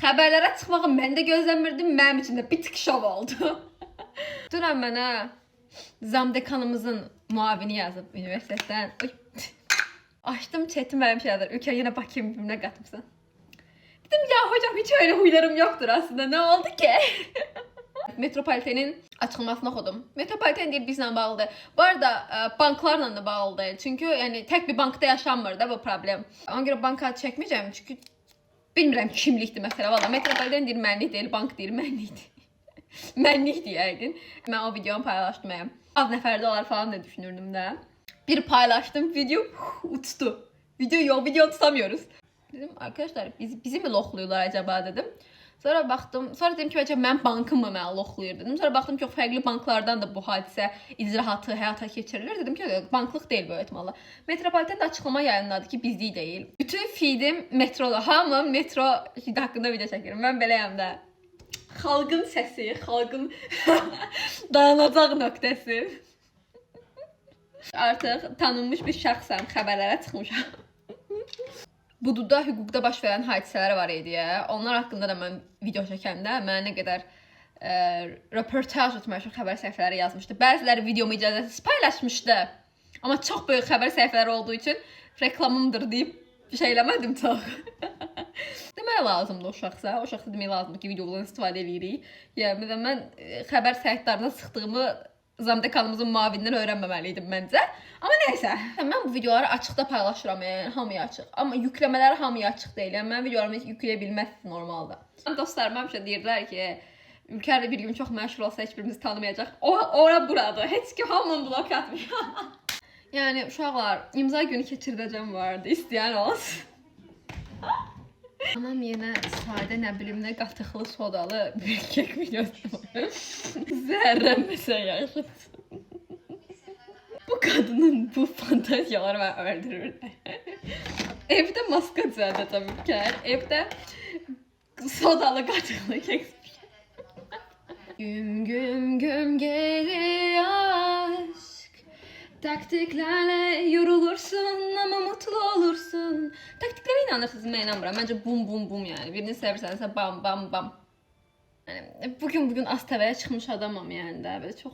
Xəbərlərə çıxmağı mən də gözləmirdim. Mənim üçün də bir tık şov oldu. Dünən mənə zamdekanımızın muavini yazıb universitetdən. Açdım chat'i mənim şeydir. Ülkə yenə Bakıya birbirine qatmışsan. Dedim ya hocam hiç öyle huylarım yoktur aslında. Ne oldu ki? Metropolitenin açıklamasını oxudum. Metropoliten deyil bizlə bağlıdır. Bu arada banklarla da bağlıdır. Çünki yəni tək bir bankda yaşanmır da bu problem. Ona görə banka çəkməyəcəm. Çünki bilmirəm kimlikdir məsələ. Valla Metropoliten deyir mənlik deyil, bank deyir mənlikdir. Mənlik deyəydin. Mən o videonu paylaşdım. Az nəfərdə olar falan da düşünürdüm də. Bir paylaşdım video uçtu. Video tutamıyoruz. Dedim arkadaşlar bizi mi loxluyurlar acaba dedim. Sonra baxdım, sonra dedim ki bəlkə mənim bankım mı mənə loxluyur dedim. Sonra baxdım ki fərqli banklardan da bu hadisə icraatı həyata keçirilir. Dedim ki banklıq deyil bu ehtimalla. Metropoliten də açıqlama yayınladı ki bizlik deyil. Bütün feedim metroda. Hamı metro haqqında video çəkirəm. Mən beləyəm də. Xalqın səsi, xalqın dayanacaq nöqtəsi. Artıq tanınmış bir şəxsəm, xəbərlərə çıxmışam. Bududa hüquqda baş verən hadisələr var idi ya. Onlar haqqında da mən video çəkəndə mənə nə qədər röportaj etmək üçün xəbər səhifələri yazmışdı. Bəziləri videomu icazəsiz paylaşmışdı. Amma çox böyük xəbər səhifələri olduğu üçün reklamımdır deyib bir şey eləmədim çox. Demək lazımdır o şəxsə. O şəxsə demək lazımdır ki, videolardan istifadə edirik. Yəni mən xəbər səhifələrindən sıxdığımı zamdekanımızın muavinindən öyrənməməliydim məncə. Amma neysə. Mən bu videoları açıqda paylaşıram, yəni hamıya açıq. Amma yükləmələri hamıya açıq deyil. Yəni mən videolarımı yükləyə bilməzsin normalda. Dostlarım həmişə deyirdilər ki, Ülker bir gün çox məşhur olsa heç birimizi tanımayacaq. Ora buradır. Heç kim hamını blok atmıyor. Yəni uşaqlar, imza günü keçirdəcəm vardı. İstəyən olsun. Anam yenə sadə nə bilim nə qatıqlı sodalı bir kek videosu var. Zərrənməsə yaşıd. Bu kadının bu fantaziyaları bəni öldürür. Evdə maska düzəldəcəm Ülker. Evdə sodalı qatıqlı kek. Güm güm güm geliyor aşk. Taktiklerle yorulursun ama mutlu olursun. Taktiklere inanırsınız, mən inanmıram. Məncə bum bum bum yani. Birini sevirsənsə bam bam bam. Yani bugün az təvəyə çıxmış adamam yani də. Böyle çox...